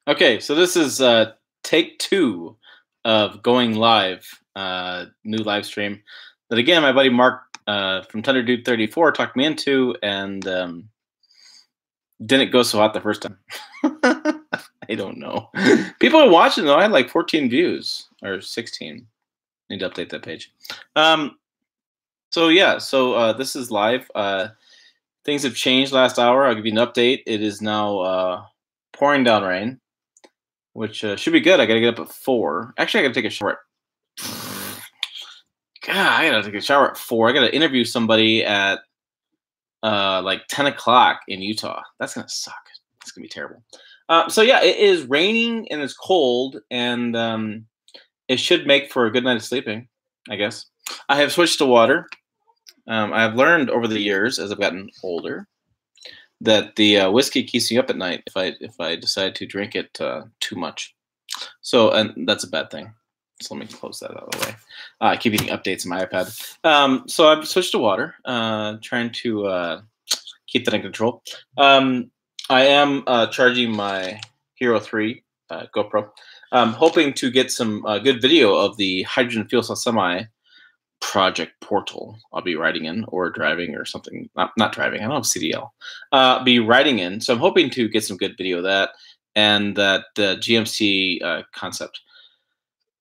Okay, so this is take two of going live, new live stream that again my buddy Mark from Thunder Dude 34 talked me into, and didn't go so hot the first time. I don't know. People are watching though. I had like 14 views or 16. Need to update that page. Um, so yeah, so this is live. Things have changed last hour. I'll give you an update. It is now pouring down rain, which should be good. I gotta get up at 4. Actually, I gotta take a shower. God, I gotta take a shower at 4. I gotta interview somebody at like 10 o'clock in Utah. That's gonna suck. It's gonna be terrible. So yeah, it is raining and it's cold, and it should make for a good night of sleeping, I guess. I have switched to water. I have learned over the years as I've gotten older that the whiskey keeps me up at night if I decide to drink it too much. So, and that's a bad thing. So let me close that out of the way. I keep getting updates on my iPad. So I've switched to water, trying to keep that in control. I am charging my Hero 3 GoPro. Hoping to get some good video of the hydrogen fuel cell semi project portal I'll be riding in or driving or something. Not driving. I don't have CDL. Be riding in. So I'm hoping to get some good video of that and that GMC concept.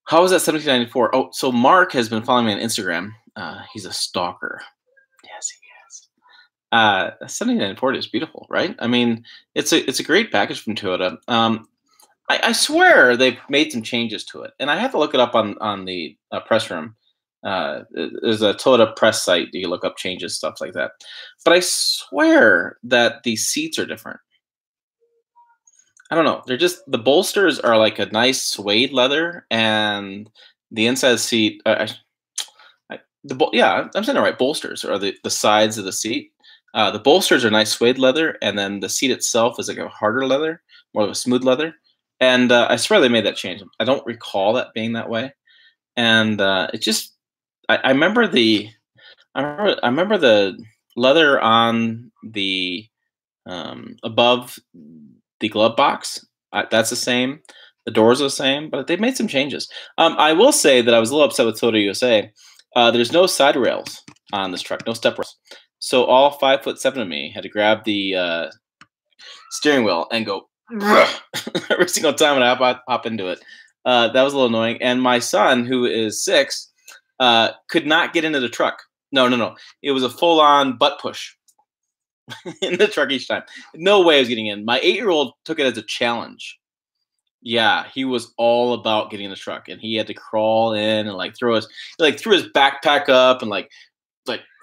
How was that 1794? Oh, so Mark has been following me on Instagram. He's a stalker. Yes, he is. 1794 is beautiful, right? I mean, it's a great package from Toyota. I swear they've made some changes to it, and I have to look it up on the press room. There's a Toyota press site. You look up changes, stuff like that. But I swear that the seats are different. I don't know. They're just the bolsters are like a nice suede leather, and the inside seat. Yeah, I'm saying it right. Bolsters are the sides of the seat. The bolsters are nice suede leather, and then the seat itself is like a harder leather, more of a smooth leather. And I swear they made that change. I don't recall that being that way. And it just, I remember I remember the leather on the above the glove box. That's the same. The doors are the same, but they made some changes. I will say that I was a little upset with Toyota USA. There's no side rails on this truck, no step rails. So all 5'7" of me had to grab the steering wheel and go every single time when I hop into it. That was a little annoying. And my son, who is 6, could not get into the truck. No. It was a full-on butt push in the truck each time. No way I was getting in. My 8-year-old took it as a challenge. Yeah, he was all about getting in the truck, and he had to crawl in and like threw his backpack up and like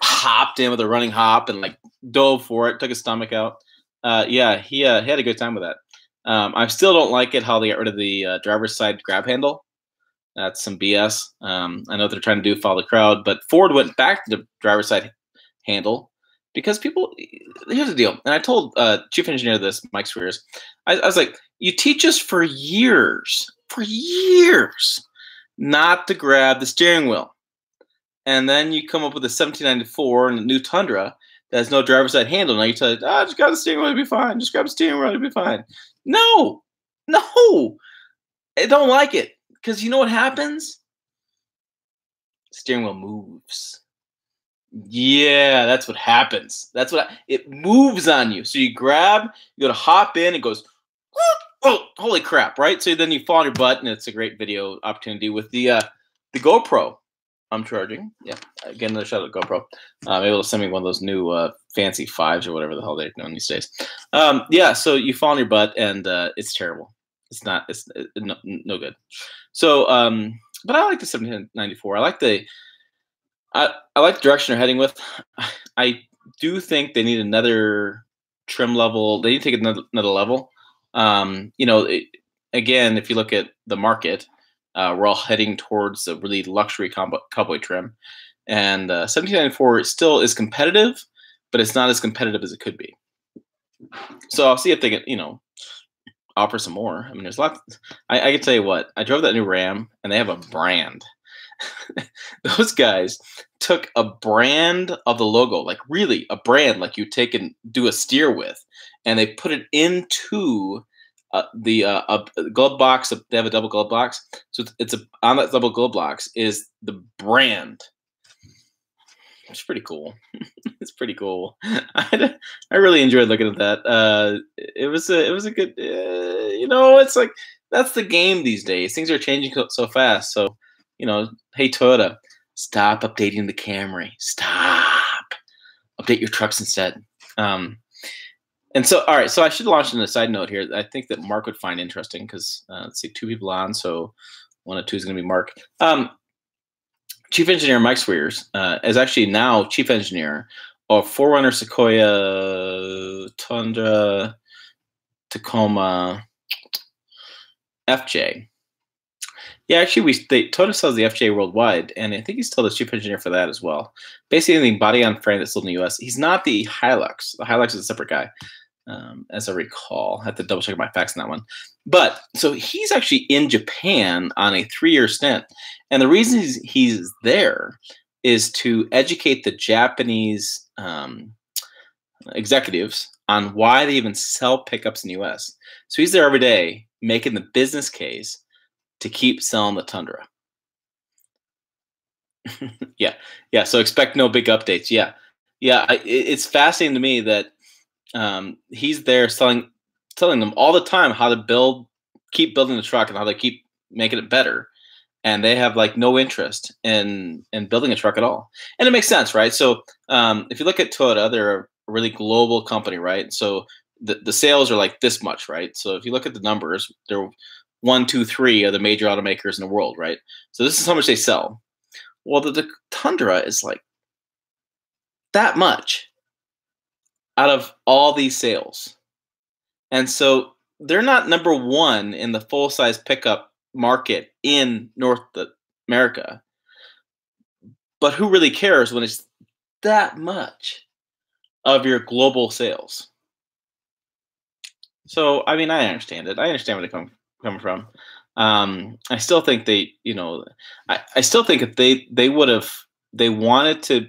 hopped in with a running hop and like dove for it, took his stomach out. Yeah, he had a good time with that. I still don't like it how they got rid of the driver's side grab handle. That's some BS. I know they're trying to follow the crowd, but Ford went back to the driver's side handle because people. Here's the deal, and I told chief engineer this, Mike Swears. I was like, you teach us for years, not to grab the steering wheel, and then you come up with a 1794 and a new Tundra that has no driver's side handle. Now you tell it, just grab the steering wheel, it'll be fine. Just grab the steering wheel, it'll be fine. No, I don't like it because you know what happens? Steering wheel moves. Yeah, that's what happens. It moves on you. So you grab, you go to hop in, it goes, oh, holy crap, right? So then you fall on your butt, and it's a great video opportunity with the GoPro. I'm charging. Yeah, again, another shout out to GoPro. Maybe they'll send me one of those new fancy 5s or whatever the hell they're known these days. Yeah, so you fall on your butt, and it's terrible. It's no good. So, but I like the 1794. I like the direction they're heading with. I do think they need another trim level. They need to take another level. Again, if you look at the market, we're all heading towards a really luxury cowboy trim, and 1794 still is competitive, but it's not as competitive as it could be. So I'll see if they can, offer some more. I mean, there's lots. I can tell you what. I drove that new Ram, and they have a brand. Those guys took a brand of the logo, like really a brand, like you take and do a steer with, and they put it into glove box. They have a double glove box, so it's on that double glove box is the brand. It's pretty cool. It's pretty cool. I really enjoyed looking at that. It was a good. It's like that's the game these days. Things are changing so fast. So hey Toyota, stop updating the Camry. Stop. Update your trucks instead. And so, all right. So I should launch in a side note here. I think that Mark would find interesting because let's see, 2 people on. So 1 of 2 is going to be Mark. Chief Engineer Mike Swears is actually now Chief Engineer of 4Runner, Sequoia, Tundra, Tacoma, FJ. Yeah, actually, Toyota sells the FJ worldwide, and I think he's still the Chief Engineer for that as well. Basically, anything body on frame that's sold in the U.S. He's not the Hilux. The Hilux is a separate guy, as I recall. I have to double check my facts on that one. But so he's actually in Japan on a 3-year stint. And the reason he's there is to educate the Japanese executives on why they even sell pickups in the U.S. So he's there every day making the business case to keep selling the Tundra. Yeah. So expect no big updates. Yeah. It's fascinating to me that he's there telling them all the time how to keep building the truck and how to keep making it better. And they have like no interest in building a truck at all. And it makes sense, right? So if you look at Toyota, they're a really global company, right? So the sales are like this much, right? So if you look at the numbers, they're 1, 2, 3 of the major automakers in the world, right? So this is how much they sell. Well, the Tundra is like that much out of all these sales. And so they're not number 1 in the full-size pickup market in North America. But who really cares when it's that much of your global sales? So, I mean, I understand it. I understand where they're coming from. I still think I still think if they wanted to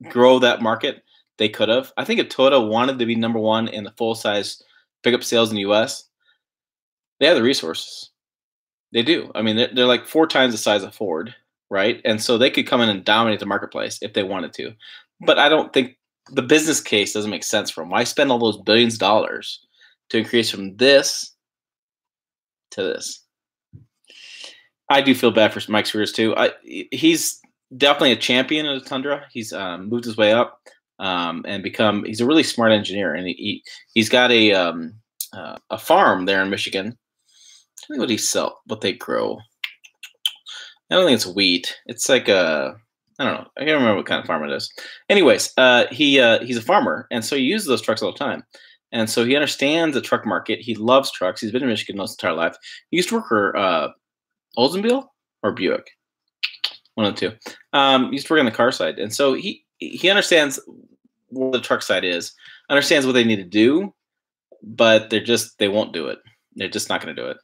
grow that market, they could have. I think if Toyota wanted to be number 1 in the full-size pickup sales in the U.S., they have the resources. They do. I mean, they're like 4 times the size of Ford, right? And so they could come in and dominate the marketplace if they wanted to. But I don't think the business case doesn't make sense for them. Why spend all those billions of dollars to increase from this to this? I do feel bad for Mike Swears too. He's definitely a champion of the Tundra. He's moved his way up and he's a really smart engineer. And he's got a farm there in Michigan. I think what they grow. I don't think it's wheat. It's like I don't know. I can't remember what kind of farm it is. Anyways, he's a farmer, and so he uses those trucks all the time. And so he understands the truck market. He loves trucks. He's been in Michigan most of his entire life. He used to work for Oldsmobile or Buick, one of the 2. He used to work on the car side, and so he understands what the truck side is, understands what they need to do, but they won't do it. They're just not going to do it,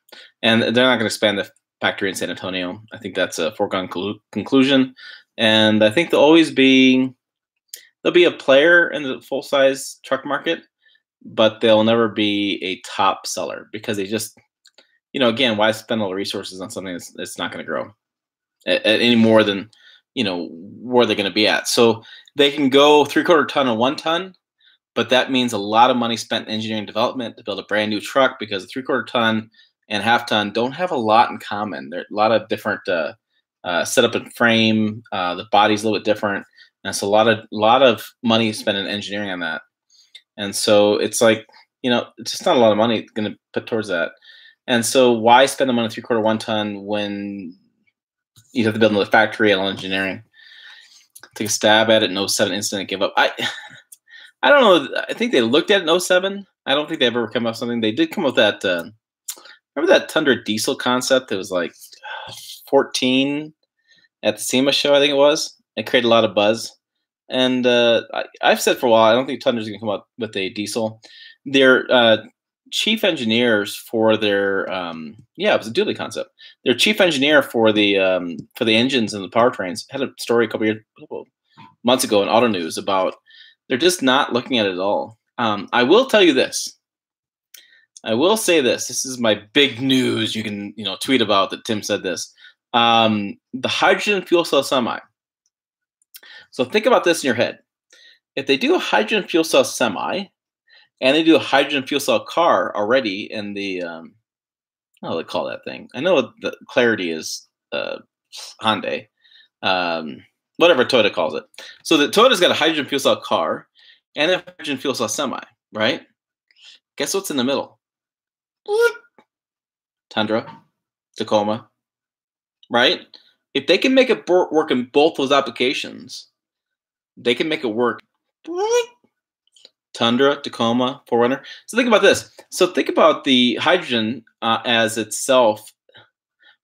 and they're not going to expand the factory in San Antonio. I think that's a foregone conclusion, and I think there'll be a player in the full size truck market, but they'll never be a top seller because they just, again, why spend all the resources on something that's not going to grow any more than where they're going to be at. So they can go 3/4 ton and 1 ton. But that means a lot of money spent in engineering development to build a brand new truck because a 3/4 ton and half ton don't have a lot in common. There are a lot of different setup and frame. The body's a little bit different, and it's a lot of money spent in engineering on that. And so it's like it's just not a lot of money going to put towards that. And so why spend the money 3/4 1 ton when you have to build another factory and all engineering? Take a stab at it in 07 instant and give up. I don't know. I think they looked at it in 07. I don't think they ever come up with something. They did come up with that. Remember that Tundra diesel concept? It was like 14 at the SEMA show, I think it was. It created a lot of buzz. And I've said for a while, I don't think Tundra's going to come up with a diesel. Their chief engineers for their it was a dually concept. Their chief engineer for the engines and the powertrains had a story a couple months ago in Auto News about they're just not looking at it at all. I will tell you this. I will say this. This is my big news. You can, tweet about that Tim said this. The hydrogen fuel cell semi. So think about this in your head. If they do a hydrogen fuel cell semi and they do a hydrogen fuel cell car already in the, what do they call that thing? I know the Clarity is Hyundai, whatever Toyota calls it. So the Toyota's got a hydrogen fuel cell car and a hydrogen fuel cell semi, right? Guess what's in the middle? Tundra, Tacoma, right? If they can make it work in both those applications, they can make it work. Tundra, Tacoma, 4Runner. So think about this. So think about the hydrogen as itself.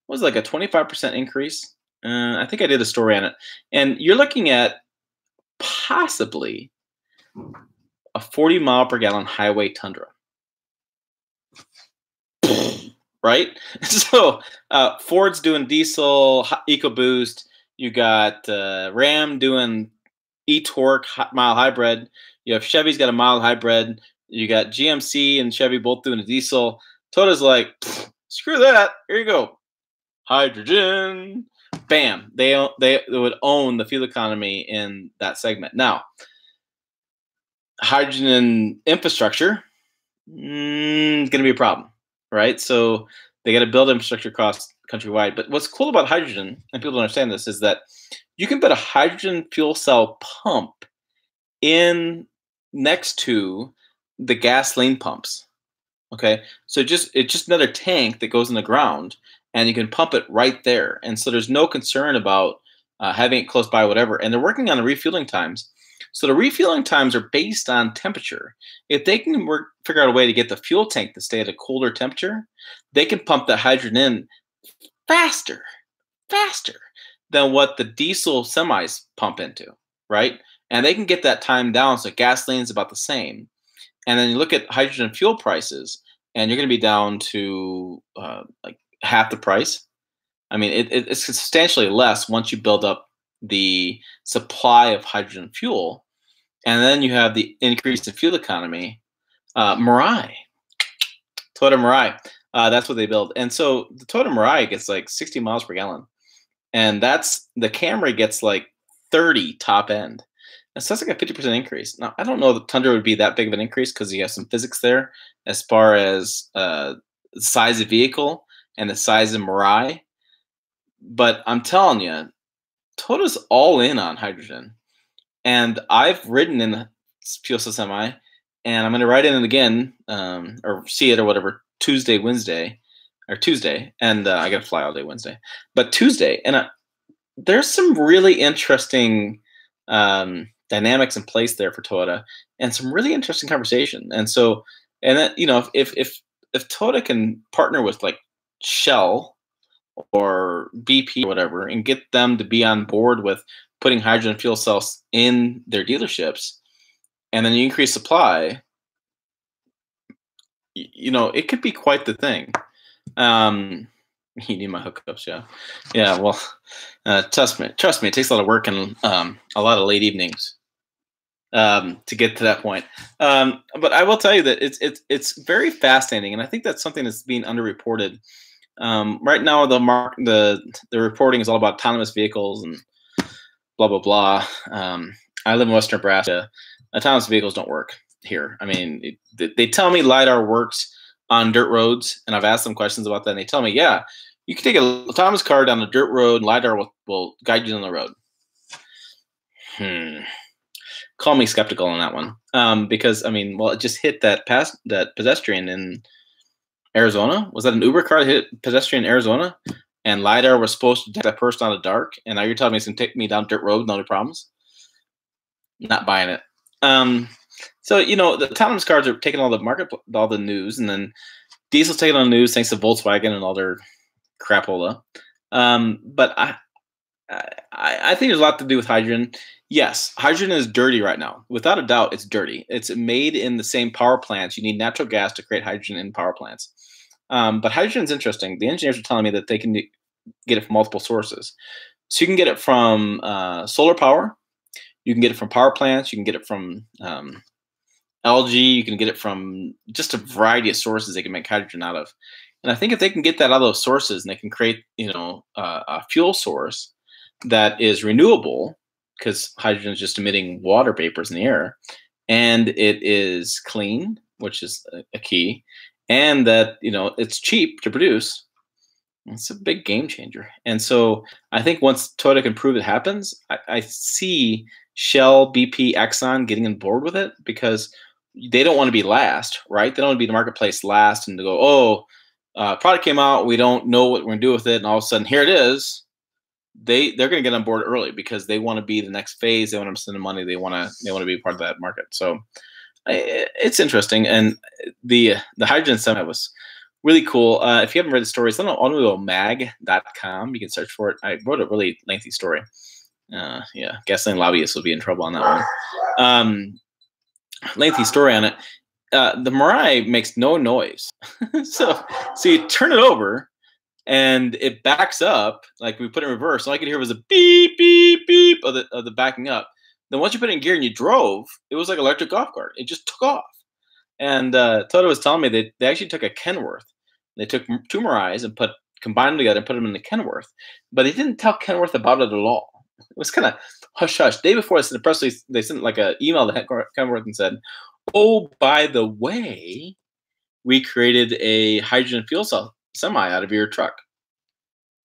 Was like a 25% increase. I think I did a story on it. And you're looking at possibly a 40 mile per gallon highway Tundra. Right? So Ford's doing diesel, EcoBoost. You got Ram doing e-torque, mild hybrid. You have Chevy's got a mild hybrid. You got GMC and Chevy both doing a diesel. Toyota's like, screw that. Here you go. Hydrogen. Bam. They would own the fuel economy in that segment. Now, hydrogen infrastructure going to be a problem, right? So they got to build infrastructure across countrywide. But what's cool about hydrogen, and people don't understand this, is that you can put a hydrogen fuel cell pump in next to the gasoline pumps. Okay, so it's just another tank that goes in the ground, and you can pump it right there. And so there's no concern about having it close by, whatever. And they're working on the refueling times. So the refueling times are based on temperature. If they can figure out a way to get the fuel tank to stay at a colder temperature, they can pump the hydrogen in faster than what the diesel semis pump into, right? And they can get that time down so gasoline is about the same. And then you look at hydrogen fuel prices, and you're going to be down to like half the price. I mean, it's substantially less once you build up the supply of hydrogen fuel. And then you have the increase in fuel economy. Mirai, Toyota Mirai, that's what they build. And so the Toyota Mirai gets like 60 miles per gallon. And the Camry gets like 30 top end. And so that's like a 50% increase. Now, I don't know that Tundra would be that big of an increase because you have some physics there as far as the size of vehicle and the size of Mirai. But I'm telling you, Toyota's all in on hydrogen. And I've ridden in the fuel cell semi, and I'm going to ride in it again, or see it or whatever, Tuesday, and I got to fly all day Wednesday. But Tuesday, and there's some really interesting dynamics in place there for Toyota, and some really interesting conversation. And so, and that, if Toyota can partner with like Shell or BP or whatever, and get them to be on board with putting hydrogen fuel cells in their dealerships, and then you increase supply, it could be quite the thing. You need my hookups, yeah. Well, trust me, it takes a lot of work and a lot of late evenings to get to that point. But I will tell you that it's very fascinating, and I think that's something that's being underreported. Right now, the reporting is all about autonomous vehicles and blah blah blah. I live in Western Nebraska. Autonomous vehicles don't work here. I mean, they tell me LiDAR works on dirt roads, and I've asked them questions about that, and they tell me, yeah, you can take an autonomous car down a dirt road, and LiDAR will guide you on the road. Call me skeptical on that one, because it just hit that pedestrian in Arizona. Was that an Uber car that hit pedestrian in Arizona? And LiDAR was supposed to detect that person out of dark, and now you're telling me it's going to take me down dirt road, no problems? Not buying it. So, the autonomous cars are taking all the news, and then diesel's taking on the news thanks to Volkswagen and all their crapola. But I think there's a lot to do with hydrogen. Yes, hydrogen is dirty right now. Without a doubt, it's dirty. It's made in the same power plants. You need natural gas to create hydrogen in power plants. But hydrogen is interesting. The engineers are telling me that they can get it from multiple sources. So you can get it from solar power. You can get it from power plants. You can get it from algae. You can get it from just a variety of sources they can make hydrogen out of. And I think if they can get that out of those sources and they can create, a fuel source that is renewable, because hydrogen is just emitting water vapors in the air, and it is clean, which is a key, and that it's cheap to produce. It's a big game changer. And so I think once Toyota can prove it happens, I see Shell, BP, Exxon getting on board with it because they don't want to be last, right? They don't want to be the marketplace last and to go, oh, product came out, we don't know what we're going to do with it, and all of a sudden here it is. They're going to get on board early because they want to be the next phase. They want to spend the money. They want to be part of that market. So it's interesting. And the hydrogen summit was really cool. If you haven't read the story, it's on automobile.mag.com. You can search for it. I wrote a really lengthy story. Yeah, gasoline lobbyists will be in trouble on that one. Lengthy story on it. The Mirai makes no noise. so you turn it over and it backs up, like we put it in reverse. All I could hear was a beep, beep, beep of the backing up. Then once you put it in gear and you drove, it was like an electric golf cart. It just took off. And Toto was telling me that they actually took a Kenworth. They took two Mirais and combined them together and put them in the Kenworth. But they didn't tell Kenworth about it at all. It was kind of hush hush. Day before, the press release, they sent like an email to Kenworth and said, "Oh, by the way, we created a hydrogen fuel cell semi out of your truck."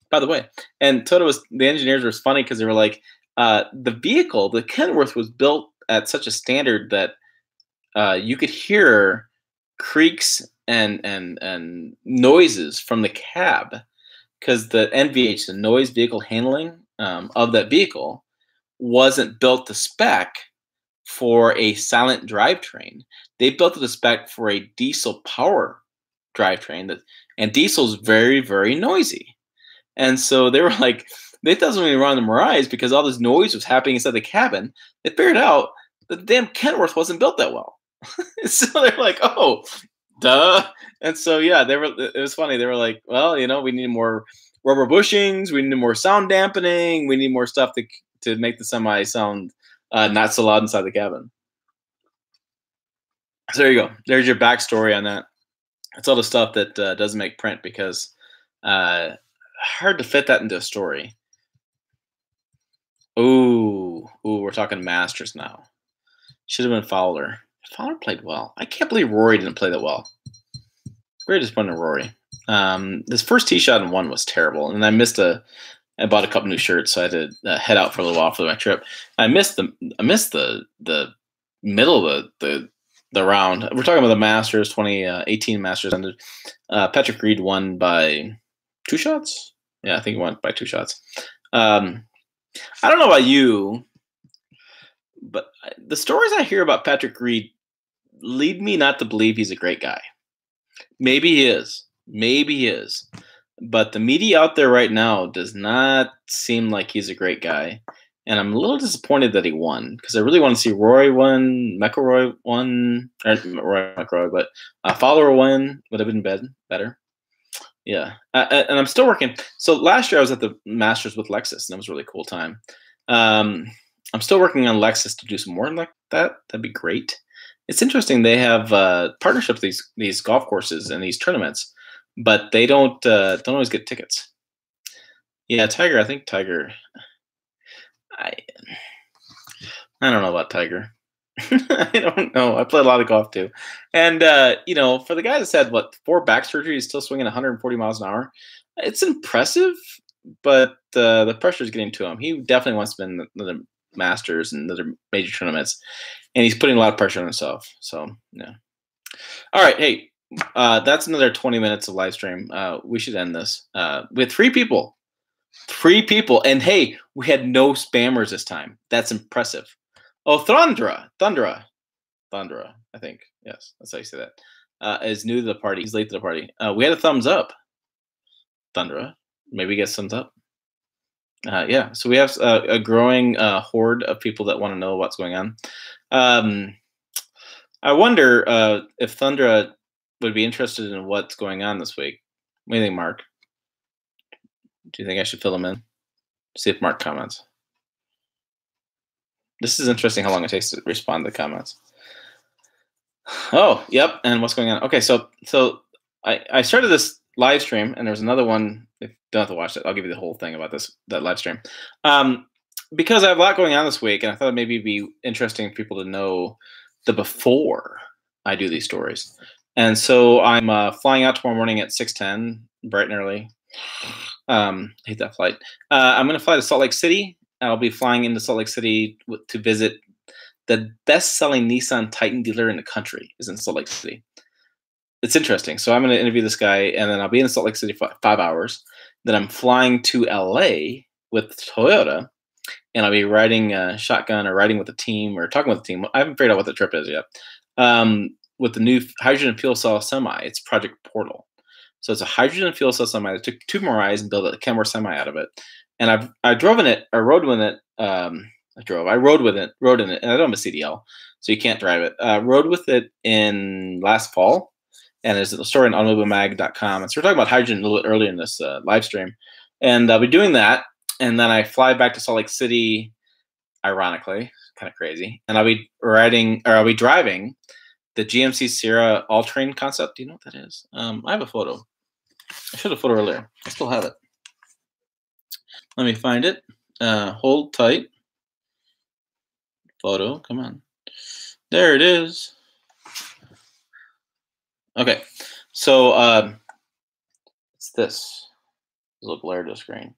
By the way, and the engineers were funny because they were like, the vehicle, the Kenworth, was built at such a standard that you could hear creaks and noises from the cab because the NVH, the noise vehicle handling of that vehicle, wasn't built to spec for a silent drivetrain. They built it to spec for a diesel power drivetrain, and diesel's very, very noisy. And so they were like, they thought something wrong with the Mirais because all this noise was happening inside the cabin. They figured out that the damn Kenworth wasn't built that well. So they're like, oh, duh. And so, yeah, it was funny. They were like, well, we need more rubber bushings. We need more sound dampening. We need more stuff to make the semi sound not so loud inside the cabin. So there you go. There's your backstory on that. It's all the stuff that doesn't make print because hard to fit that into a story. Ooh, we're talking Masters now. Should have been Fowler. Fowler played well. I can't believe Rory didn't play that well. Very disappointed in Rory. This first tee shot in one was terrible, and I bought a couple new shirts, so I had to head out for a little while for my trip. I missed the middle of the round. We're talking about the Masters 2018 Masters ended. Patrick Reed won by 2 shots. Yeah, I think he won by 2 shots. I don't know about you, but the stories I hear about Patrick Reed lead me not to believe he's a great guy. Maybe he is. But the media out there right now does not seem like he's a great guy. And I'm a little disappointed that he won because I really want to see Rory win, McIlroy won, or Rory McIlroy, but Fowler win would have been better. Yeah. And I'm still working. So last year I was at the Masters with Lexus, and it was a really cool time. I'm still working on Lexus to do some more like that. That'd be great. It's interesting. They have partnerships with these golf courses and these tournaments, but they don't always get tickets. Yeah, Tiger. I think Tiger. I don't know about Tiger. I don't know. I play a lot of golf too, and for the guy that's had 4 back surgeries, still swinging 140 miles an hour, it's impressive. But the pressure is getting to him. He definitely wants to win the Masters and other major tournaments, and he's putting a lot of pressure on himself. So yeah. All right, hey, that's another 20 minutes of live stream. We should end this with 3 people. 3 people, and hey, we had no spammers this time. That's impressive. Oh, Thundra, I think. Yes, that's how you say that. Is new to the party. He's late to the party. We had a thumbs up. Thundra, maybe get thumbs up. Yeah, so we have a growing horde of people that want to know what's going on. I wonder if Thundra would be interested in what's going on this week. What do you think, Mark? Do you think I should fill him in? See if Mark comments. This is interesting how long it takes to respond to the comments. Oh, yep. And what's going on? Okay, so I started this live stream, and there's another one. If you don't have to watch it, I'll give you the whole thing about that live stream. Um, because I have a lot going on this week, and I thought maybe it'd be interesting for people to know the before I do these stories. And so I'm flying out tomorrow morning at 6:10, bright and early. Hate that flight. I'm going to fly to Salt Lake City. I'll be flying into Salt Lake City to visit the best-selling Nissan Titan dealer in the country is in Salt Lake City. It's interesting. So I'm going to interview this guy, and then I'll be in Salt Lake City for 5 hours. Then I'm flying to LA with Toyota, and I'll be riding a shotgun or riding with the team or talking with the team. I haven't figured out what the trip is yet. With the new hydrogen fuel cell semi, it's Project Portal. So it's a hydrogen fuel cell semi. They took two Mirais and built a Kenworth semi out of it. And I drove in it, or rode with it. I rode with it, rode in it, and I don't have a CDL, so you can't drive it. Rode with it in last fall, and there's a story on automobilemag.com. And so we're talking about hydrogen a little bit earlier in this live stream, and I'll be doing that, and then I fly back to Salt Lake City, ironically, kind of crazy, and I'll be driving the GMC Sierra all-terrain concept. Do you know what that is? I have a photo. I showed a photo earlier. I still have it. Let me find it. Hold tight. Photo, come on. There it is. Okay, so it's this. It's a little blurred to screen.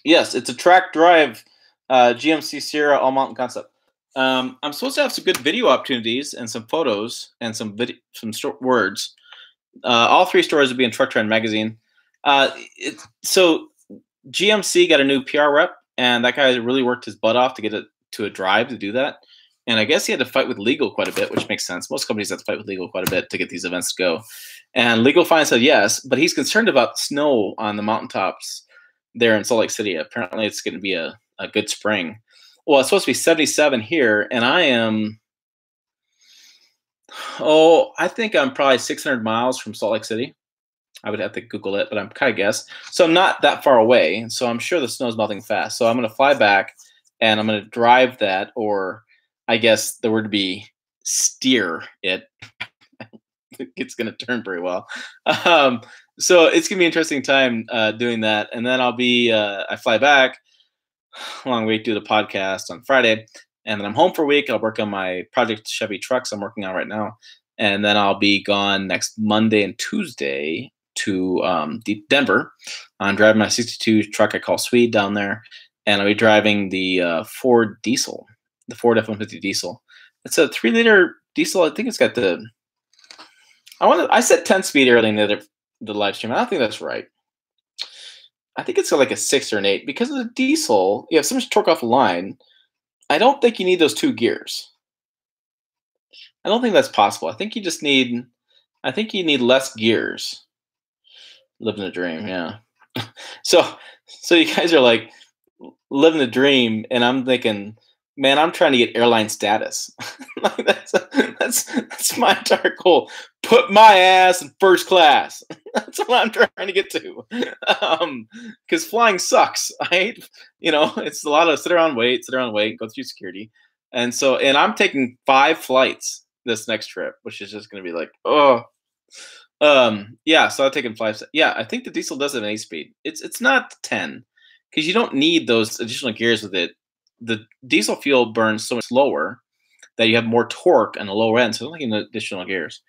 Yes, it's a track drive GMC Sierra all mountain concept. I'm supposed to have some good video opportunities and some photos and some words. All three stories will be in Truck Trend magazine. So GMC got a new PR rep, and that guy really worked his butt off to get it to a drive to do that. And I guess he had to fight with legal quite a bit, which makes sense. Most companies have to fight with legal quite a bit to get these events to go. And legal finally said yes, but he's concerned about snow on the mountaintops there in Salt Lake City. Apparently, it's going to be a good spring. Well, it's supposed to be 77 here, and I am, I think I'm probably 600 miles from Salt Lake City. I would have to Google it, but I'm kind of guess. So I'm not that far away. So I'm sure the snow's melting fast. So I'm going to fly back, and I'm going to drive that, or I guess the word would be steer it. It's going to turn pretty well. So it's going to be an interesting time doing that. And then I fly back, long way to do the podcast on Friday. And then I'm home for a week. I'll work on my Project Chevy trucks I'm working on right now. And then I'll be gone next Monday and Tuesday to Denver. I'm driving my 62 truck I call Swede down there. And I'll be driving the Ford diesel, the Ford F-150 diesel. It's a 3-liter diesel. I think it's got I said 10-speed early in the live stream. I don't think that's right. I think it's got like a 6 or an 8. Because of the diesel, you have so much torque off the line. I don't think you need those 2 gears. I don't think that's possible. I think you need less gears. Living the dream, yeah. So you guys are like living the dream, and I'm thinking, man, I'm trying to get airline status. Like that's my entire goal. Put my ass in first class. That's what I'm trying to get to. Because flying sucks. It's a lot of sit around, wait, go through security. And I'm taking 5 flights this next trip, which is just going to be like, yeah. So I've taken 5. Yeah, I think the diesel does have an 8-speed. It's not 10, because you don't need those additional gears with it. The diesel fuel burns so much slower that you have more torque on the lower end, so you don't need additional gears.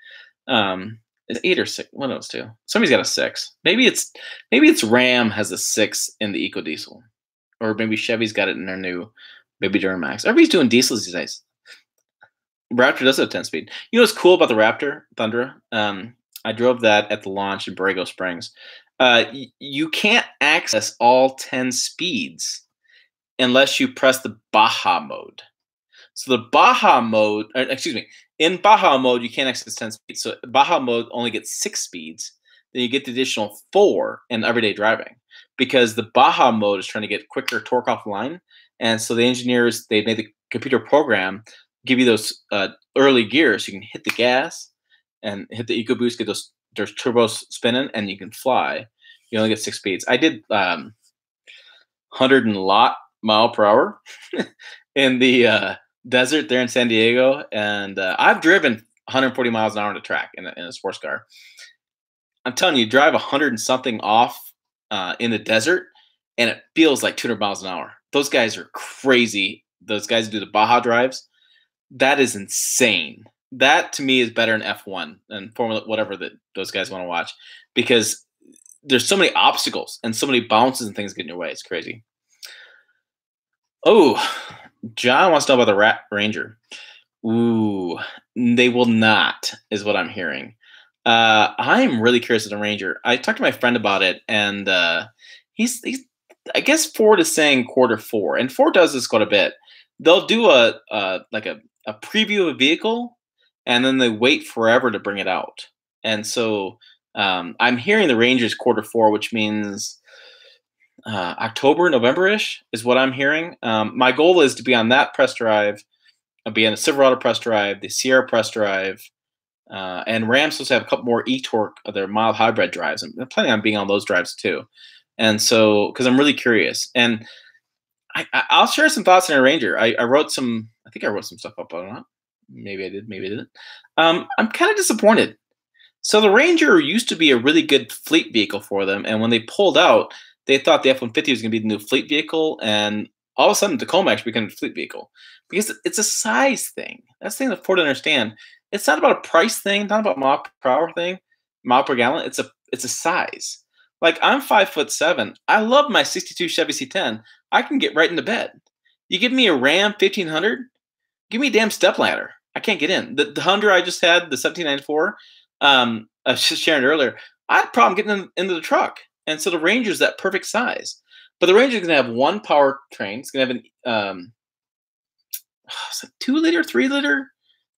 It's 8 or 6, one of those two. Somebody's got a 6. Maybe it's Ram has a 6 in the Eco Diesel, or maybe Chevy's got it in their new Baby Duramax. Everybody's doing diesels these days. Raptor does have 10-speed. You know what's cool about the Raptor Thundra? I drove that at the launch in Borrego Springs. You can't access all 10 speeds unless you press the Baja mode. So the Baja mode, in Baja mode, you can't access 10 speeds. So Baja mode only gets 6 speeds. Then you get the additional 4 in everyday driving, because the Baja mode is trying to get quicker torque off the line. And so the engineers, they made the computer program give you those early gears. So you can hit the gas and hit the EcoBoost, get those turbos spinning, and you can fly. You only get 6 speeds. I did 100 and lot mile per hour in the desert there in San Diego, and I've driven 140 miles an hour on a track in a sports car. I'm telling you, drive 100 and something off in the desert, and it feels like 200 miles an hour. Those guys are crazy. Those guys who do the Baja drives. That is insane. That to me is better in F1 and Formula, whatever that those guys want to watch, because there's so many obstacles and so many bounces and things get in your way. It's crazy. Oh, John wants to know about the Ranger. Ooh, they will not, is what I'm hearing. I'm really curious of the Ranger. I talked to my friend about it, and he's I guess Ford is saying quarter 4, and Ford does this quite a bit. They'll do a preview of a vehicle, and then they wait forever to bring it out. And so I'm hearing the Ranger's quarter 4, which means October, November-ish is what I'm hearing. My goal is to be on that press drive. I'll be on the Silverado press drive, the Sierra press drive, and Ram's supposed to have a couple more e-torque of their mild hybrid drives. I'm planning on being on those drives too. And so, because I'm really curious, and I'll share some thoughts on a Ranger. I wrote some, I think I wrote some stuff up on it. Maybe I did, maybe I didn't. I'm kind of disappointed. So the Ranger used to be a really good fleet vehicle for them, and when they pulled out, they thought the F-150 was going to be the new fleet vehicle, and all of a sudden Tacoma actually became a fleet vehicle because it's a size thing. That's the thing that Ford didn't understand. It's not about a price thing, not about mile per hour thing, mile per gallon. It's a size. Like, I'm 5'7". I love my '62 Chevy C10. I can get right into bed. You give me a Ram 1500, give me a damn stepladder. I can't get in. The Hunter I just had, the 1794, I was just sharing earlier, I had a problem getting into the truck. And so the Ranger's that perfect size. But the Ranger's going to have one powertrain. It's going to have an 2-liter, 3-liter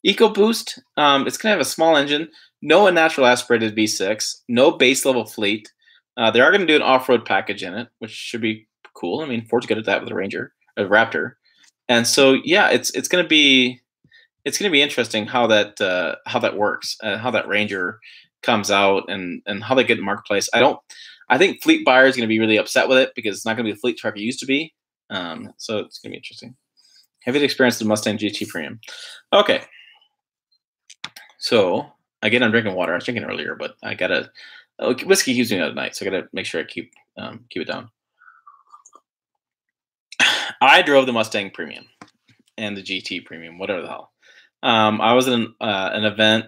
EcoBoost. It's going to have a small engine, no unnatural aspirated V6, no base level fleet. They are going to do an off-road package in it, which should be cool. I mean, Ford's good at that with the Ranger, a Raptor. And so, yeah, it's going to be interesting how that works, how that Ranger comes out, and how they get in the marketplace. I think fleet buyers are going to be really upset with it because it's not going to be the fleet truck it used to be. So it's going to be interesting. Have you experienced the Mustang GT Premium? Okay. So again, I'm drinking water. I was drinking earlier, but I gotta whiskey keeps me out at night, so I gotta make sure I keep it down. I drove the Mustang Premium and the GT Premium, whatever the hell. I was in an event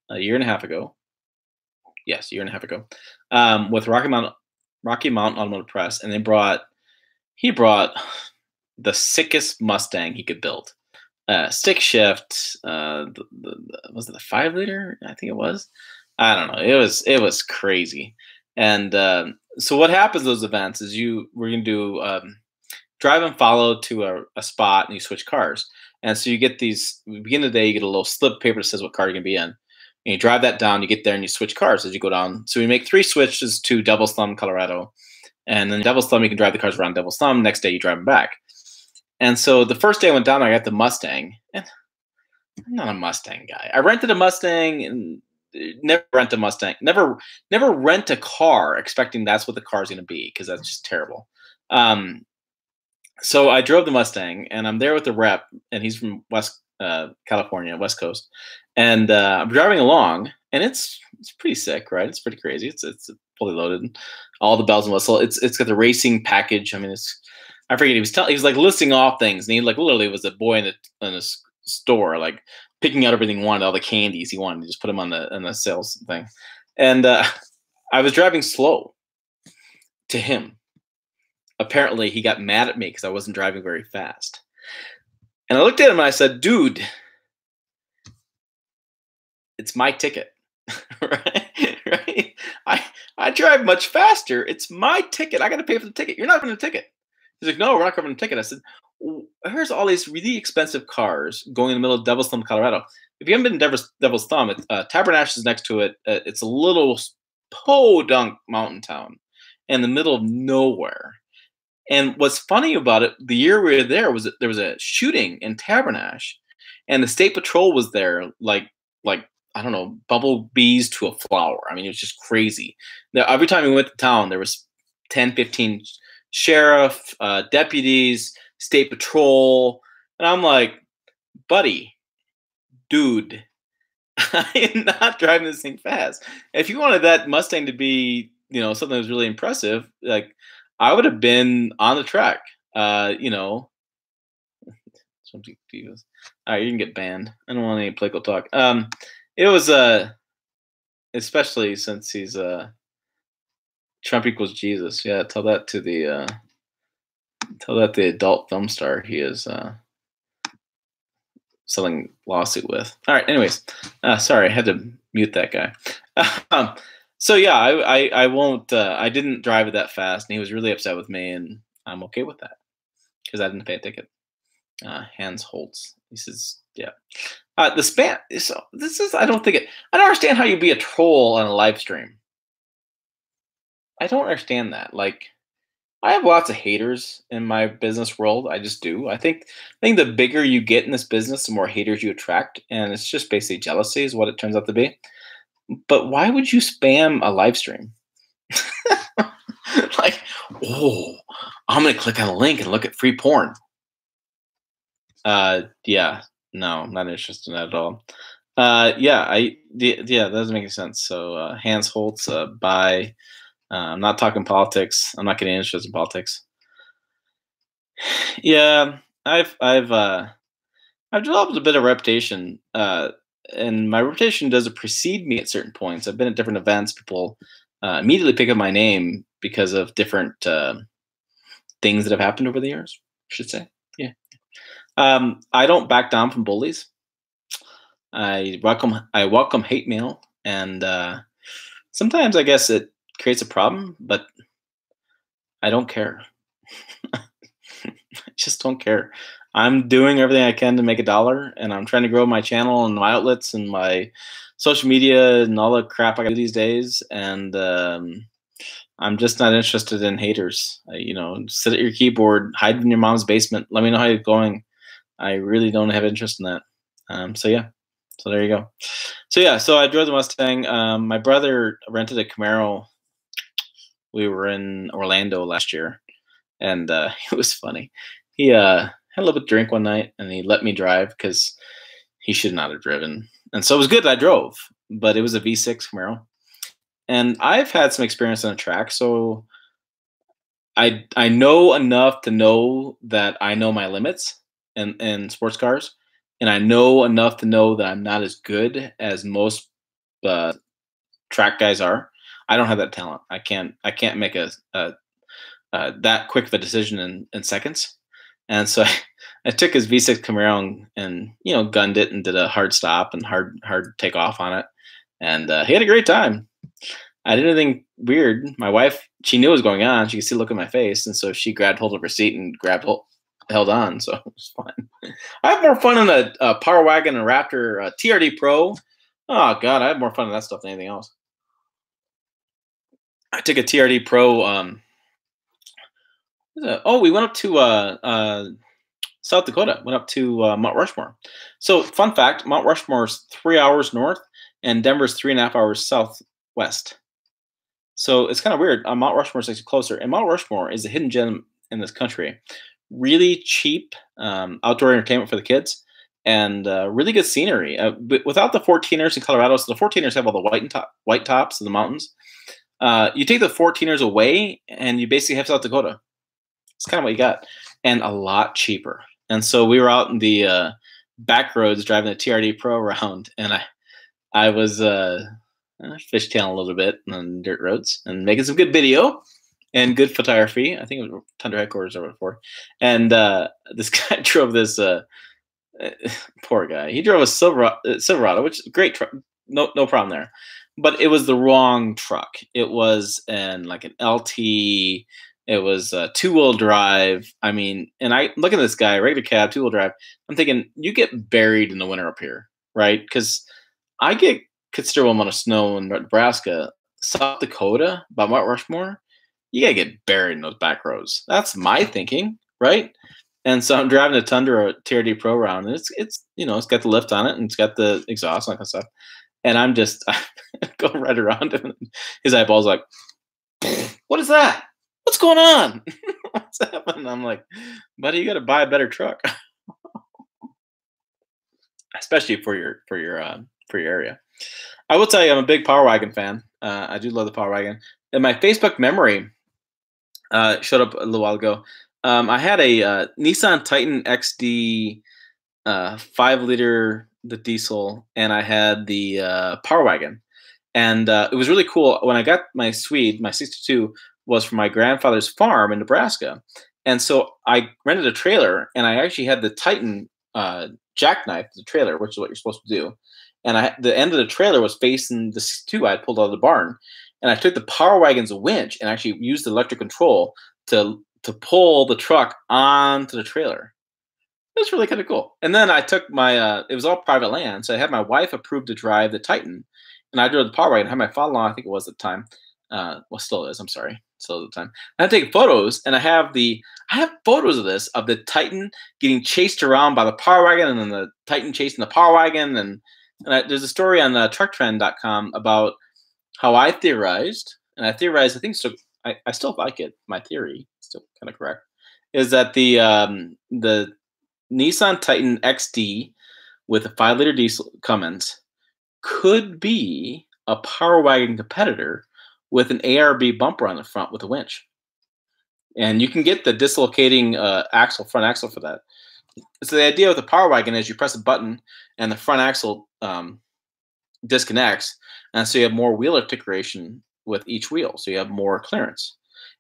a year and a half ago. Yes, a year and a half ago, with Rocky Mountain Automotive Press, and he brought the sickest Mustang he could build. Stick shift, was it the 5-liter? I think it was. I don't know. It was crazy. And so what happens at those events is we're gonna do drive and follow to a spot, and you switch cars. And so you get these. Beginning of the day, you get a little slip of paper that says what car you're gonna be in. And you drive that down. You get there and you switch cars as you go down. So we make 3 switches to Devil's Thumb, Colorado, and then Devil's Thumb you can drive the cars around Devil's Thumb. Next day you drive them back. And so the first day I went down, I got the Mustang, and I'm not a Mustang guy. I rented a Mustang and never rent a Mustang. Never rent a car expecting that's what the car is going to be, because that's just terrible. So I drove the Mustang, and I'm there with the rep, and he's from West California, West Coast, and I'm driving along, and it's pretty sick, right? It's pretty crazy. It's fully loaded, all the bells and whistles. It's got the racing package. I mean, I forget, he was like listing off things, and he like literally was a boy in a store, like picking out everything he wanted, all the candies he wanted, to just put them on the sales thing. And I was driving slow to him. Apparently, he got mad at me because I wasn't driving very fast. And I looked at him and I said, "Dude, it's my ticket." right? I drive much faster. It's my ticket. I got to pay for the ticket. You're not covering the ticket. He's like, "No, we're not covering the ticket." I said, "Here's all these really expensive cars going in the middle of Devil's Thumb, Colorado. If you haven't been to Devil's Thumb, Tabernash is next to it. It's a little podunk mountain town in the middle of nowhere. And what's funny about it, the year we were there was there was a shooting in Tabernash, and the state patrol was there, like I don't know, bumblebees to a flower. I mean, it was just crazy. Now, every time we went to town, there was 10, 15 sheriff, deputies, state patrol, and I'm like, buddy, dude, I am not driving this thing fast. If you wanted that Mustang to be, something that was really impressive, like I would have been on the track. Something divas. All right, you can get banned. I don't want any political talk. It was especially since he's Trump equals Jesus. Yeah, tell that the adult film star he is selling lawsuit with. All right. Anyways, sorry, I had to mute that guy. um, so yeah, I won't. I didn't drive it that fast, and he was really upset with me, and I'm okay with that because I didn't pay a ticket. Hans Holtz. He says, yeah. The spam. So this is. I don't think it. I don't understand how you be a troll on a live stream. I don't understand that. Like, I have lots of haters in my business world. I just do. I think the bigger you get in this business, the more haters you attract, and it's just basically jealousy is what it turns out to be. But why would you spam a live stream? Like, oh, I'm gonna click on a link and look at free porn. Yeah, no, I'm not interested in that at all. Yeah, that doesn't make any sense. So, Hans Holtz, bye. I'm not talking politics. I'm not getting interested in politics. Yeah, I've developed a bit of reputation, and my reputation doesn't precede me at certain points. I've been at different events. People immediately pick up my name because of different things that have happened over the years. I should say, yeah. I don't back down from bullies. I welcome hate mail, and sometimes I guess it creates a problem, but I don't care. I just don't care. I'm doing everything I can to make a dollar, and I'm trying to grow my channel and my outlets and my social media and all the crap I got to do these days. And I'm just not interested in haters. Sit at your keyboard, hide in your mom's basement. Let me know how you're going. I really don't have interest in that. So yeah. So there you go. So yeah. So I drove the Mustang. My brother rented a Camaro. We were in Orlando last year, and it was funny. He had a little bit of drink one night, and he let me drive because he should not have driven. And so it was good that I drove, but it was a V6 Camaro, and I've had some experience on a track, so I know enough to know that I know my limits in sports cars, and I know enough to know that I'm not as good as most uh, track guys are. I don't have that talent. I can't make a that quick of a decision in seconds. And so I took his V6 Camaro and gunned it and did a hard stop and hard takeoff on it, and he had a great time. I did anything weird. My wife, she knew what was going on. She could see the look on my face, and so she grabbed hold of her seat and held on. So it was fun. I have more fun in a Power Wagon and Raptor TRD Pro. Oh God, I have more fun in that stuff than anything else. I took a TRD Pro. We went up to South Dakota. Went up to Mount Rushmore. So, fun fact: Mount Rushmore is 3 hours north, and Denver's 3.5 hours southwest. So it's kind of weird. Mount Rushmore is actually closer, and Mount Rushmore is a hidden gem in this country. Really cheap outdoor entertainment for the kids, and really good scenery. But without the 14ers in Colorado, so the 14ers have all the white tops of the mountains. You take the 14ers away, and you basically have South Dakota. It's kind of what you got, and a lot cheaper. And so we were out in the back roads driving the TRD Pro around, and I was fishtailing a little bit on dirt roads and making some good video and good photography. I think it was Thunder Headquarters over before. And this guy drove this poor guy. He drove a Silverado, which is a great truck. No problem there. But it was the wrong truck. It was an LT. It was a 2-wheel drive. I mean, and I look at this guy, regular cab, 2-wheel drive. I'm thinking, you get buried in the winter up here, right? Because I get considerable amount of snow in Nebraska. South Dakota, about Mount Rushmore, you gotta get buried in those back roads. That's my thinking, right? And so I'm driving a Tundra TRD Pro round, and it's it's got the lift on it, and it's got the exhaust and that kind of stuff. And I'm just going right around him. His eyeballs like, what is that? What's going on? What's happening? I'm like, buddy, you got to buy a better truck. especially for your area. I will tell you, I'm a big Power Wagon fan. I do love the Power Wagon. In my Facebook memory, showed up a little while ago. I had a Nissan Titan XD 5 liter, the diesel, and I had the Power Wagon. And it was really cool. When I got my Swede, my 62 was from my grandfather's farm in Nebraska. And so I rented a trailer, and I actually had the Titan jackknife the trailer, which is what you're supposed to do. And the end of the trailer was facing the 62 I had pulled out of the barn. And I took the Power Wagon's winch and actually used the electric control to pull the truck onto the trailer. It was really kind of cool. And then I took my it was all private land, so I had my wife approved to drive the Titan, and I drove the Power Wagon. I had my father-in-law, I think it was at the time. Well, still is. I'm sorry, still at the time. And I take photos, and I have photos of this, of the Titan getting chased around by the Power Wagon, and then the Titan chasing the Power Wagon. And there's a story on trucktrend.com about how I theorized, and I theorized, I think so. I still like it. My theory, still kind of correct, is that the Nissan Titan XD with a 5 liter diesel Cummins could be a Power Wagon competitor with an ARB bumper on the front with a winch. And you can get the dislocating front axle for that. So the idea with the Power Wagon is you press a button and the front axle disconnects, and so you have more wheel articulation with each wheel, so you have more clearance.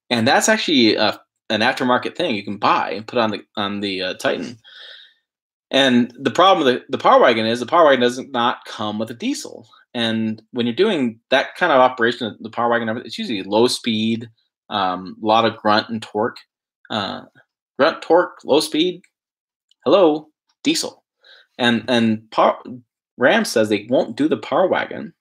And that's actually an aftermarket thing you can buy and put on the Titan. And the problem with the Power Wagon is the Power Wagon does not come with a diesel. And when you're doing that kind of operation, the Power Wagon, it's usually low speed, a lot of grunt and torque. Grunt, torque, low speed, hello, diesel. And Ram says they won't do the Power Wagon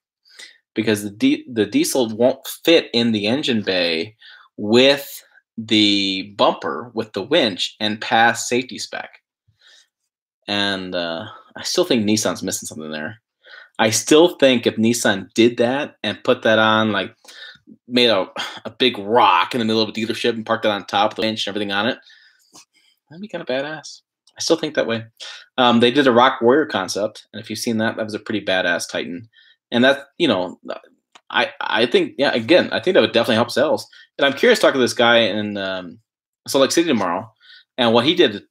because the diesel won't fit in the engine bay with the bumper, with the winch, and pass safety spec. And I still think Nissan's missing something there. I still think if Nissan did that and put that on, like made a big rock in the middle of a dealership and parked it on top of the winch and everything on it, that'd be kind of badass. I still think that way. They did a Rock Warrior concept, and if you've seen that, that was a pretty badass Titan. And that, I think, yeah, again, I think that would definitely help sales. And I'm curious to talk to this guy in Salt Lake City tomorrow, and what he did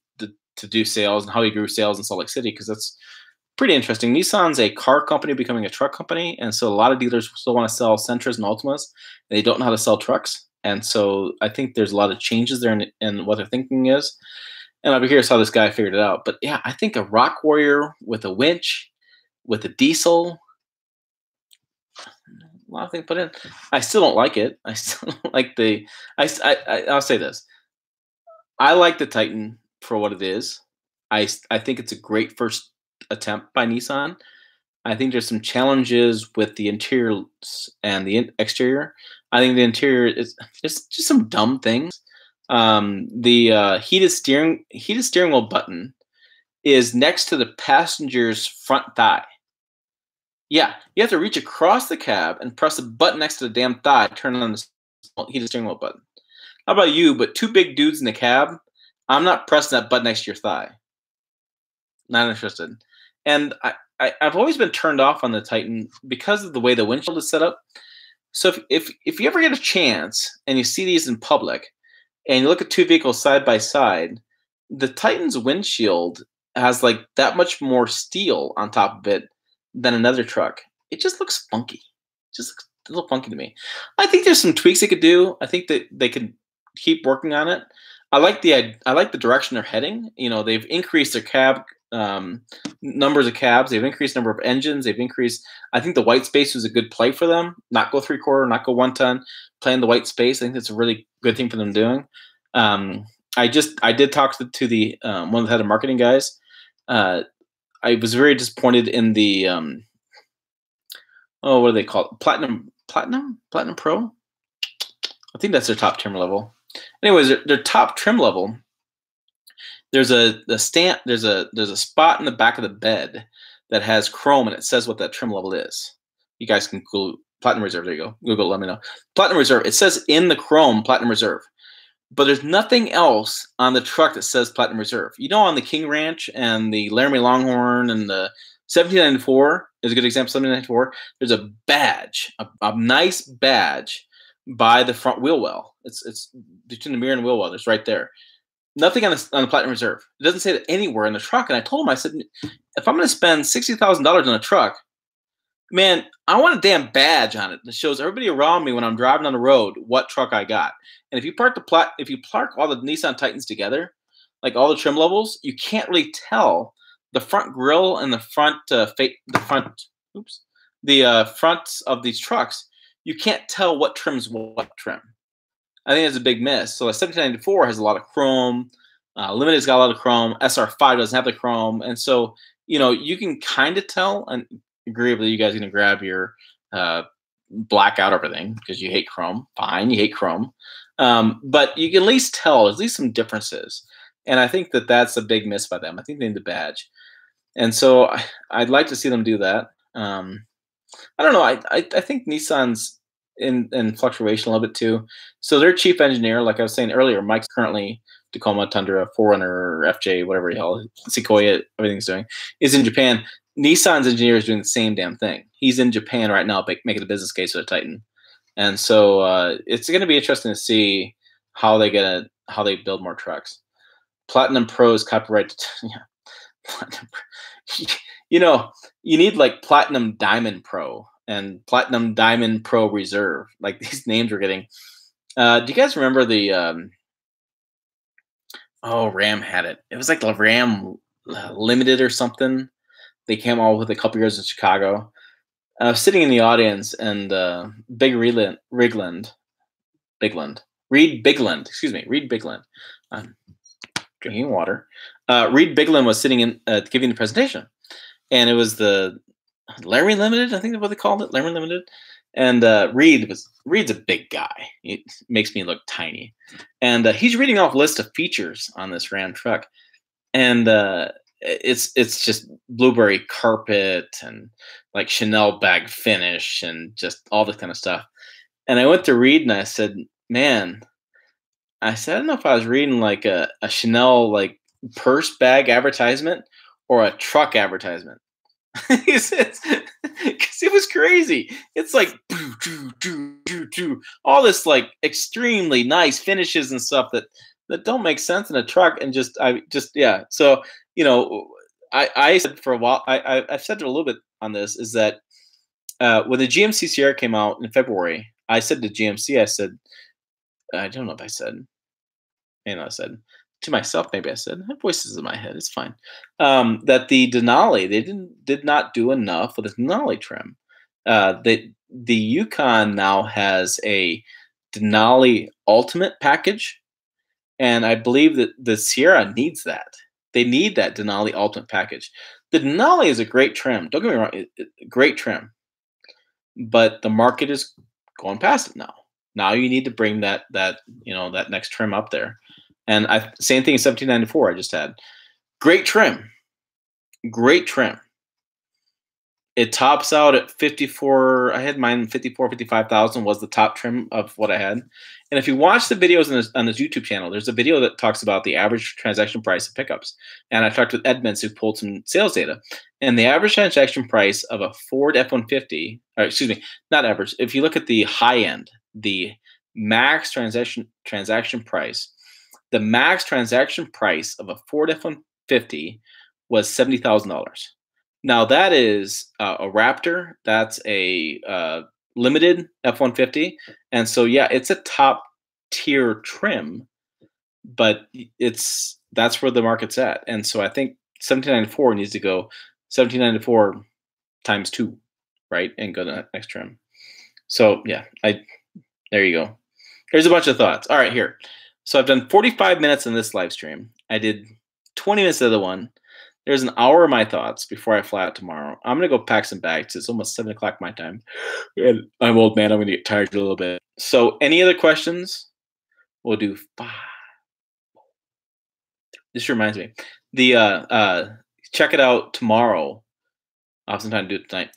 to do sales and how he grew sales in Salt Lake City, because that's pretty interesting. Nissan's a car company becoming a truck company, and so a lot of dealers still want to sell Sentras and Altimas, and they don't know how to sell trucks. And so I think there's a lot of changes there in what their thinking is. And I'll be curious how this guy figured it out. But yeah, I think a Rock Warrior with a winch, with a diesel, a lot of things put in. I still don't like it. I still don't like I'll say this. I like the Titan for what it is. I think it's a great first attempt by Nissan. I think there's some challenges with the interior and the exterior. I think the interior is just some dumb things. The heated steering wheel button is next to the passenger's front thigh. Yeah, you have to reach across the cab and press the button next to the damn thigh, turn on the heated steering wheel button. How about you? But two big dudes in the cab, I'm not pressing that button next to your thigh. Not interested. And I've always been turned off on the Titan because of the way the windshield is set up. So if you ever get a chance and you see these in public and you look at two vehicles side by side, the Titan's windshield has like that much more steel on top of it than another truck. It just looks funky. It just looks a little funky to me. I think there's some tweaks they could do. I think that they could keep working on it. I like the direction they're heading. They've increased their cab numbers of cabs. They've increased number of engines. They've increased. I think the white space was a good play for them. Not go 3/4, not go 1-ton. Play in the white space. I think that's a really good thing for them doing. I did talk to the one of the head of marketing guys. I was very disappointed in the what do they call it? Platinum Pro. I think that's their top trim level. Anyways, their top trim level. There's a spot in the back of the bed that has chrome, and it says what that trim level is. You guys can Google Platinum Reserve. There you go. Google, let me know. Platinum Reserve. It says in the chrome Platinum Reserve, but there's nothing else on the truck that says Platinum Reserve. On the King Ranch and the Laramie Longhorn and the 1794 is a good example. 1794. There's a badge, a nice badge by the front wheel well. It's between the mirror and the wheel well. It's right there. Nothing on the Platinum Reserve. It doesn't say that anywhere in the truck. And I told him, I said, if I'm going to spend $60,000 on a truck, man, I want a damn badge on it that shows everybody around me when I'm driving on the road what truck I got. And if you park all the Nissan Titans together, like all the trim levels, you can't really tell the front grille and the fronts of these trucks. You can't tell what trim's what trim. I think that's a big miss. So the 1794 has a lot of chrome. Limited's got a lot of chrome. SR5 doesn't have the chrome. And so, you can kind of tell, and agreeably, you guys are going to grab your black out everything because you hate chrome. Fine, you hate chrome. But you can at least tell, at least some differences. And I think that that's a big miss by them. I think they need the badge. And so I'd like to see them do that. I don't know. I think Nissan's in fluctuation a little bit too. So their chief engineer, like I was saying earlier, Mike's currently Tacoma, Tundra, 4Runner, FJ, whatever the hell, Sequoia, everything's doing, is in Japan. Nissan's engineer is doing the same damn thing. He's in Japan right now making a business case for the Titan. And so it's going to be interesting to see how they build more trucks. Platinum Pro is copyrighted. Platinum Pro. You need like Platinum Diamond Pro and Platinum Diamond Pro Reserve. Like these names we're getting. Do you guys remember the Ram had it. It was like the Ram Limited or something. They came out with a couple years in Chicago. I was sitting in the audience, and Reed Bigland. I'm drinking water. Reed Bigland was sitting in giving the presentation, and it was the Larry Limited, I think that's what they called it, Larry Limited. And Reed's a big guy. It makes me look tiny, and he's reading off a list of features on this Ram truck, and it's just blueberry carpet and like Chanel bag finish and just all this kind of stuff. And I went to Reed and I said, man, I don't know if I was reading like a Chanel like purse bag advertisement or a truck advertisement. He says, because it was crazy. It's like all this like extremely nice finishes and stuff that don't make sense in a truck, and yeah. So I said for a while, I've said a little bit on this, is that when the GMC Sierra came out in February, I said to GMC, I don't know if I said, I said to myself, maybe I said, I have voices in my head, it's fine, that the Denali, they did not do enough with the Denali trim. The Yukon now has a Denali Ultimate package, and I believe that the Sierra needs that. They need that Denali Ultimate package. The Denali is a great trim. Don't get me wrong, great trim. But the market is going past it now. Now you need to bring that next trim up there. And same thing in 1794 I just had. Great trim. Great trim. It tops out at 54. I had mine 54, 55,000 was the top trim of what I had. And if you watch the videos on this YouTube channel, there's a video that talks about the average transaction price of pickups. And I talked with Edmonds, who pulled some sales data. And the average transaction price of a Ford F-150, or excuse me, not average. If you look at the high end, the max transaction price, the max transaction price of a Ford F-150 was $70,000. Now that is a Raptor. That's a limited F-150, and so yeah, it's a top tier trim, but that's where the market's at. And so I think 1794 needs to go 1794 times 2, right, and go to that next trim. So yeah, there you go. Here's a bunch of thoughts. All right, here. So I've done 45 minutes in this live stream. I did 20 minutes of the other one. There's an hour of my thoughts before I fly out tomorrow. I'm going to go pack some bags. It's almost 7 o'clock my time. And I'm old, man. I'm going to get tired a little bit. So any other questions? We'll do 5. This reminds me. Check it out tomorrow. I'll have some time to do it tonight.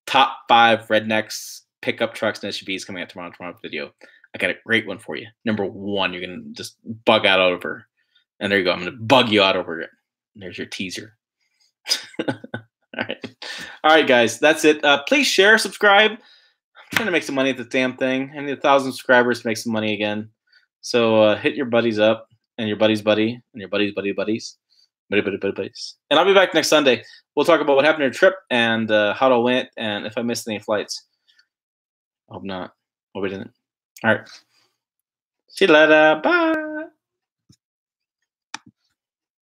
Top 5 rednecks, pickup trucks, and SUVs coming out tomorrow's video. I got a great one for you. Number 1, you're going to just bug out over. And there you go. I'm going to bug you out over it. There's your teaser. All right. All right, guys. That's it. Please share, subscribe. I'm trying to make some money at the damn thing. I need 1,000 subscribers to make some money again. So hit your buddies up and your buddy's buddy and your buddy's buddies. Buddies. And I'll be back next Sunday. We'll talk about what happened to your trip and how it went and if I missed any flights. I hope not. Hope we didn't. All right. See you later. Bye.